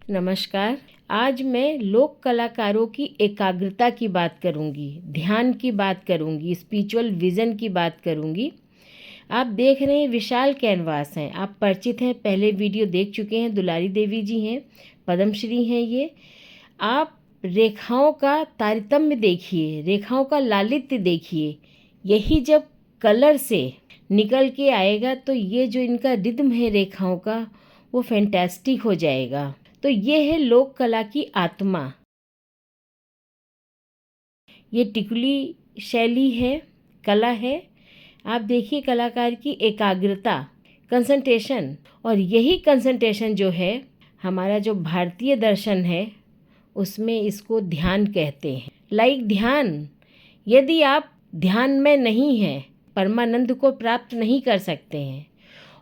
नमस्कार। आज मैं लोक कलाकारों की एकाग्रता की बात करूंगी, ध्यान की बात करूंगी, स्पिरिचुअल विज़न की बात करूंगी। आप देख रहे हैं विशाल कैनवास हैं, आप परिचित हैं, पहले वीडियो देख चुके हैं। दुलारी देवी जी हैं, पद्मश्री हैं ये। आप रेखाओं का तारतम्य देखिए, रेखाओं का लालित्य देखिए। यही जब कलर से निकल के आएगा तो ये जो इनका रिदम है रेखाओं का, वो फैंटास्टिक हो जाएगा। तो ये है लोक कला की आत्मा। ये टिकुली शैली है, कला है। आप देखिए कलाकार की एकाग्रता, कंसंट्रेशन, और यही कंसंट्रेशन जो है हमारा जो भारतीय दर्शन है उसमें इसको ध्यान कहते हैं। लाइक ध्यान, यदि आप ध्यान में नहीं हैं, परमानंद को प्राप्त नहीं कर सकते हैं।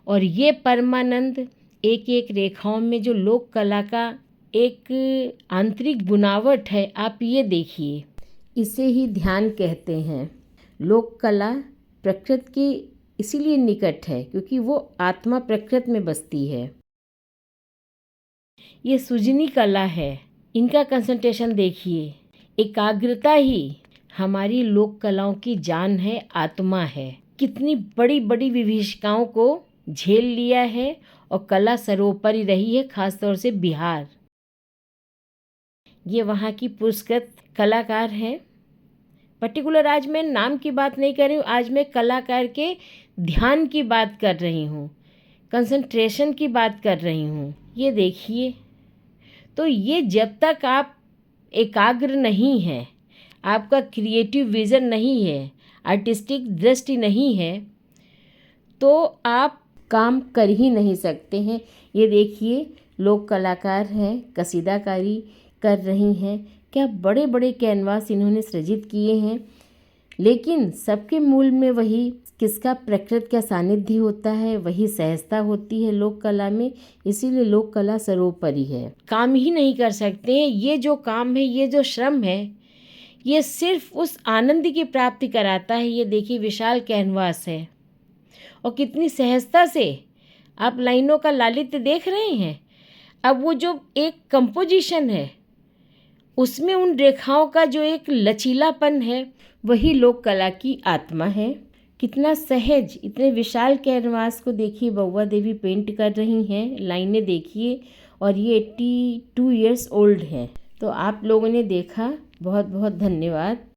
और ये परमानंद एक एक रेखाओं में जो लोक कला का एक आंतरिक बुनावट है, आप ये देखिए, इसे ही ध्यान कहते हैं। लोक कला प्रकृति के इसीलिए निकट है क्योंकि वो आत्मा प्रकृति में बसती है। ये सुजनी कला है, इनका कंसंट्रेशन देखिए। एकाग्रता ही हमारी लोक कलाओं की जान है, आत्मा है। कितनी बड़ी बड़ी विभीषिकाओं को झेल लिया है और कला सर्वोपरि रही है, खासतौर से बिहार। ये वहाँ की पुरस्कृत कलाकार हैं। पर्टिकुलर आज मैं नाम की बात नहीं कर रही हूँ, आज मैं कलाकार के ध्यान की बात कर रही हूँ, कंसंट्रेशन की बात कर रही हूँ। ये देखिए, तो ये जब तक आप एकाग्र नहीं हैं, आपका क्रिएटिव विज़न नहीं है, आर्टिस्टिक दृष्टि नहीं है, तो आप काम कर ही नहीं सकते हैं। ये देखिए, लोक कलाकार हैं, कसीदाकारी कर रही हैं। क्या बड़े बड़े कैनवास इन्होंने सृजित किए हैं, लेकिन सबके मूल में वही किसका प्रकृति का सानिध्य होता है, वही सहजता होती है लोक कला में। इसीलिए लोक कला सर्वोपरि है। काम ही नहीं कर सकते हैं। ये जो काम है, ये जो श्रम है, ये सिर्फ उस आनंद की प्राप्ति कराता है। ये देखिए विशाल कैनवास है और कितनी सहजता से आप लाइनों का लालित्य देख रहे हैं। अब वो जो एक कंपोजिशन है, उसमें उन रेखाओं का जो एक लचीलापन है, वही लोक कला की आत्मा है। कितना सहज, इतने विशाल कैनवास को देखिए, बउआ देवी पेंट कर रही हैं। लाइनें देखिए, और ये 82 ईयर्स ओल्ड हैं। तो आप लोगों ने देखा, बहुत बहुत धन्यवाद।